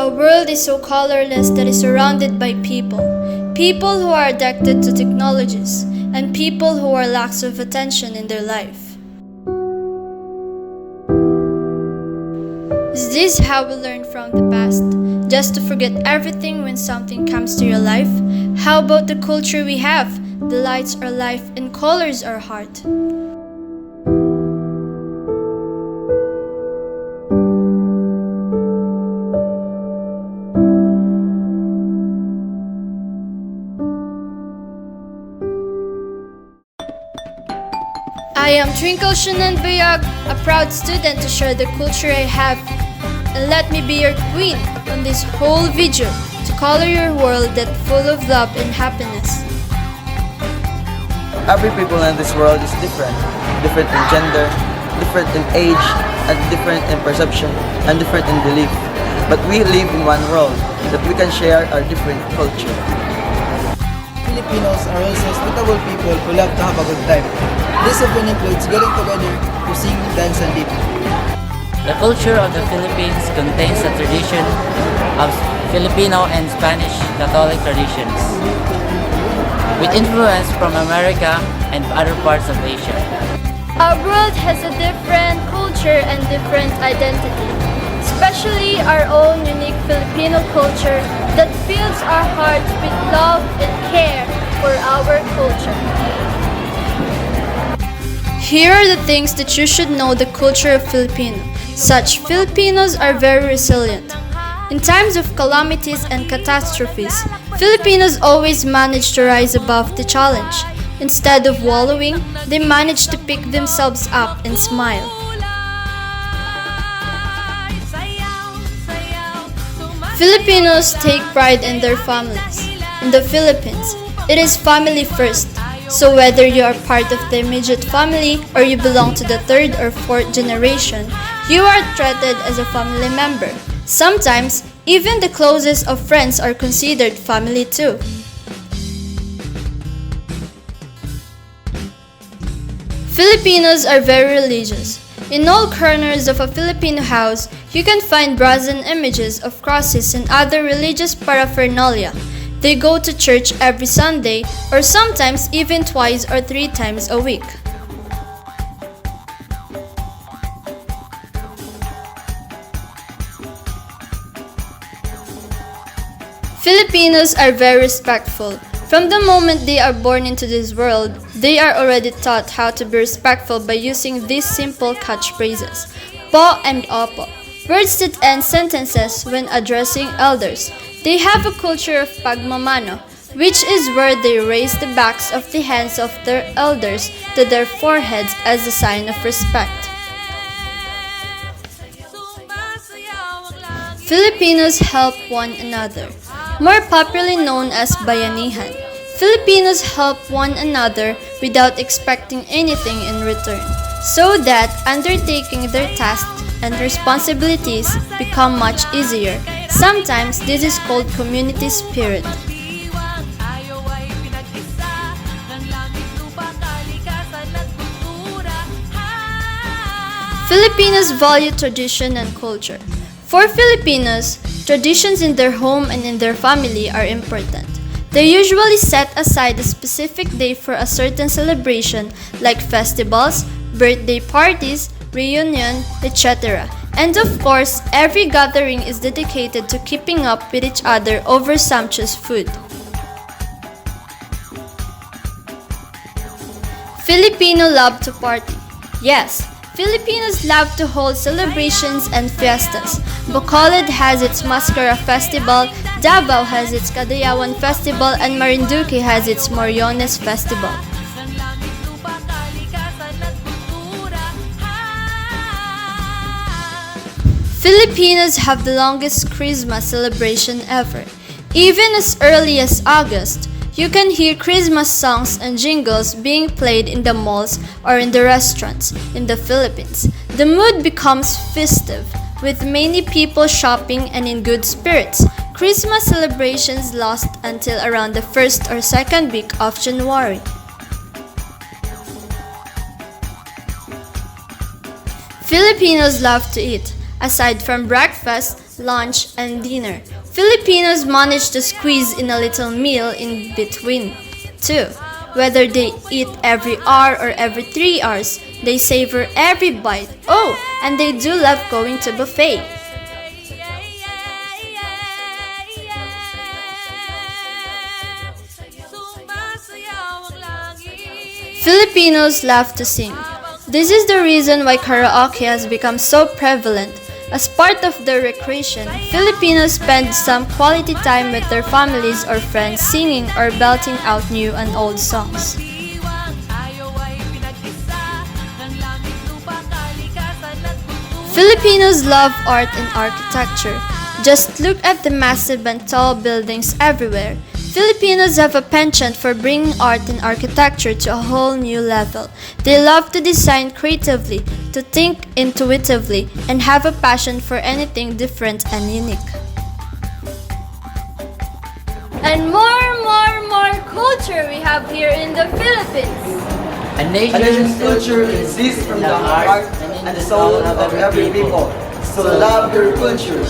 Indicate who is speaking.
Speaker 1: Our world is so colorless that is surrounded by people. People who are addicted to technologies, and people who are lacks of attention in their life. Is this how we learn from the past? Just to forget everything when something comes to your life? How about the culture we have? The lights are life and colors are heart. I am Twinkle Shannon Bayag, a proud student to share the culture I have. And let me be your queen on this whole video to color your world that's full of love and happiness.
Speaker 2: Every people in this world is different. Different in gender, different in age, and different in perception, and different in belief. But we live in one world that we can share our different culture.
Speaker 3: Filipinos are also hospitable people who love to have a good time. This often includes getting together to sing, dance, and eat.
Speaker 4: The culture of the Philippines contains the tradition of Filipino and Spanish Catholic traditions, with influence from America and other parts of Asia.
Speaker 1: Our world has a different culture and different identity, especially our own unique Filipino culture that fills our hearts with love and care for our culture. Here are the things that you should know the culture of Filipino. Such Filipinos are very resilient. In times of calamities and catastrophes, Filipinos always manage to rise above the challenge. Instead of wallowing, they manage to pick themselves up and smile. Filipinos take pride in their families. In the Philippines, it is family first. So whether you are part of the immediate family or you belong to the third or fourth generation, you are treated as a family member. Sometimes, even the closest of friends are considered family too. Filipinos are very religious. In all corners of a Filipino house, you can find brazen images of crosses and other religious paraphernalia. They go to church every Sunday or sometimes even twice or 3 times a week. Filipinos are very respectful. From the moment they are born into this world, they are already taught how to be respectful by using these simple catchphrases, po and opo, words that end sentences when addressing elders. They have a culture of pagmamano, which is where they raise the backs of the hands of their elders to their foreheads as a sign of respect. Filipinos help one another, more popularly known as bayanihan. Filipinos help one another without expecting anything in return, so that undertaking their tasks and responsibilities become much easier. Sometimes this is called community spirit. Filipinos value tradition and culture. For Filipinos, traditions in their home and in their family are important. They usually set aside a specific day for a certain celebration like festivals, birthday parties, reunion, etc. And of course, every gathering is dedicated to keeping up with each other over sumptuous food. Filipino love to party. Yes, Filipinos love to hold celebrations and fiestas. Bacolod has its Mascara Festival, Davao has its Cadayawan Festival, and Marinduque has its Moriones Festival. Filipinos have the longest Christmas celebration ever. Even as early as August, you can hear Christmas songs and jingles being played in the malls or in the restaurants in the Philippines. The mood becomes festive, with many people shopping and in good spirits. Christmas celebrations last until around the first or second week of January. Filipinos love to eat. Aside from breakfast, lunch, and dinner, Filipinos manage to squeeze in a little meal in between, too. Whether they eat every hour or every 3 hours, they savor every bite. Oh, and they do love going to buffet. Filipinos love to sing. This is the reason why karaoke has become so prevalent. As part of their recreation, Filipinos spend some quality time with their families or friends singing or belting out new and old songs. Filipinos love art and architecture. Just look at the massive and tall buildings everywhere. Filipinos have a penchant for bringing art and architecture to a whole new level. They love to design creatively, to think intuitively, and have a passion for anything different and unique. And more culture we have here in the Philippines.
Speaker 4: A
Speaker 2: A nation's culture exists from the heart and the soul of every people. So love your culture.